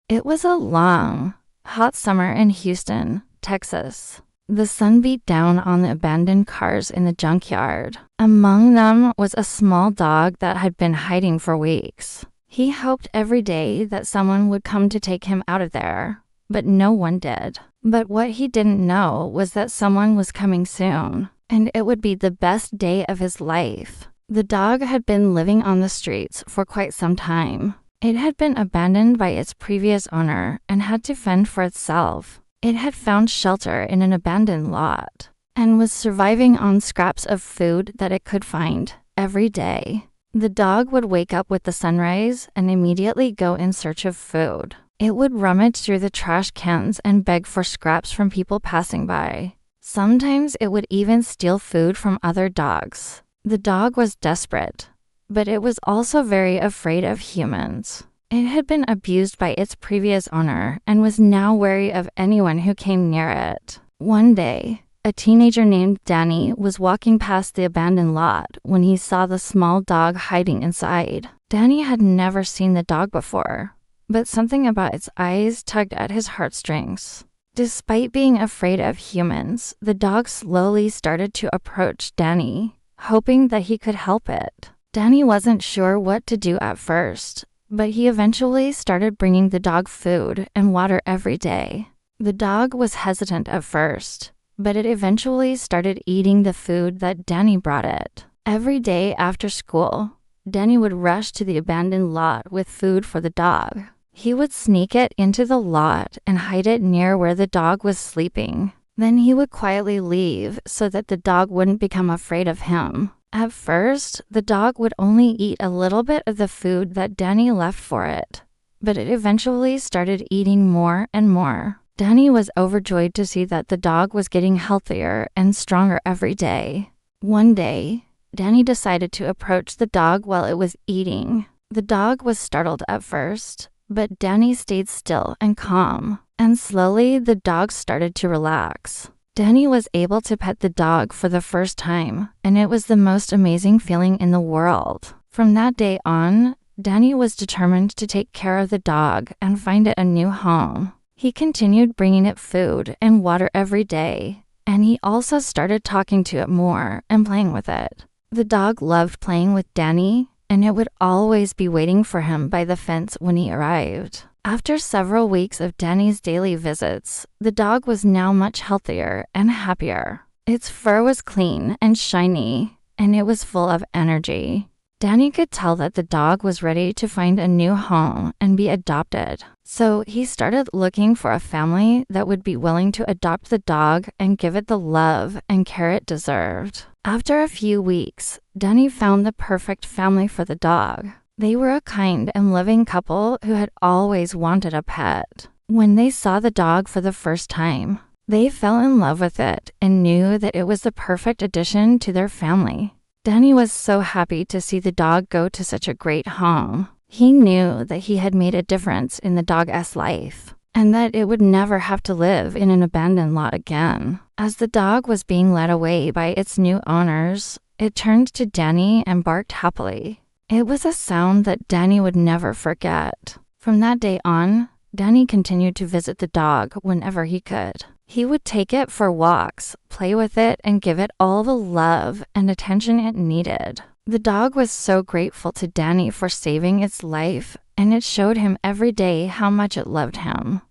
It was a long, hot summer in Houston, Texas. The sun beat down on the abandoned cars in the junkyard. Among them was a small dog that had been hiding for weeks. He hoped every day that someone would come to take him out of there, but no one did. But what he didn't know was that someone was coming soon, and it would be the best day of his life. The dog had been living on the streets for quite some time. It had been abandoned by its previous owner and had to fend for itself. It had found shelter in an abandoned lot and was surviving on scraps of food that it could find every day. The dog would wake up with the sunrise and immediately go in search of food. It would rummage through the trash cans and beg for scraps from people passing by. Sometimes it would even steal food from other dogs. The dog was desperate, but it was also very afraid of humans. It had been abused by its previous owner and was now wary of anyone who came near it. One day, a teenager named Danny was walking past the abandoned lot when he saw the small dog hiding inside. Danny had never seen the dog before, but something about its eyes tugged at his heartstrings. Despite being afraid of humans, the dog slowly started to approach Danny, hoping that he could help it. Danny wasn't sure what to do at first, but he eventually started bringing the dog food and water every day. The dog was hesitant at first, but it eventually started eating the food that Danny brought it. Every day after school, Danny would rush to the abandoned lot with food for the dog. He would sneak it into the lot and hide it near where the dog was sleeping. Then he would quietly leave so that the dog wouldn't become afraid of him. At first, the dog would only eat a little bit of the food that Danny left for it, but it eventually started eating more and more. Danny was overjoyed to see that the dog was getting healthier and stronger every day. One day, Danny decided to approach the dog while it was eating. The dog was startled at first, but Danny stayed still and calm, and slowly the dog started to relax. Danny was able to pet the dog for the first time, and it was the most amazing feeling in the world. From that day on, Danny was determined to take care of the dog and find it a new home. He continued bringing it food and water every day, and he also started talking to it more and playing with it. The dog loved playing with Danny, and it would always be waiting for him by the fence when he arrived. After several weeks of Danny's daily visits, the dog was now much healthier and happier. Its fur was clean and shiny, and it was full of energy. Danny could tell that the dog was ready to find a new home and be adopted. So he started looking for a family that would be willing to adopt the dog and give it the love and care it deserved. After a few weeks, Danny found the perfect family for the dog. They were a kind and loving couple who had always wanted a pet. When they saw the dog for the first time, they fell in love with it and knew that it was the perfect addition to their family. Danny was so happy to see the dog go to such a great home. He knew that he had made a difference in the dog's life, and that it would never have to live in an abandoned lot again. As the dog was being led away by its new owners, it turned to Danny and barked happily. It was a sound that Danny would never forget. From that day on, Danny continued to visit the dog whenever he could. He would take it for walks, play with it, and give it all the love and attention it needed. The dog was so grateful to Danny for saving its life, and it showed him every day how much it loved him.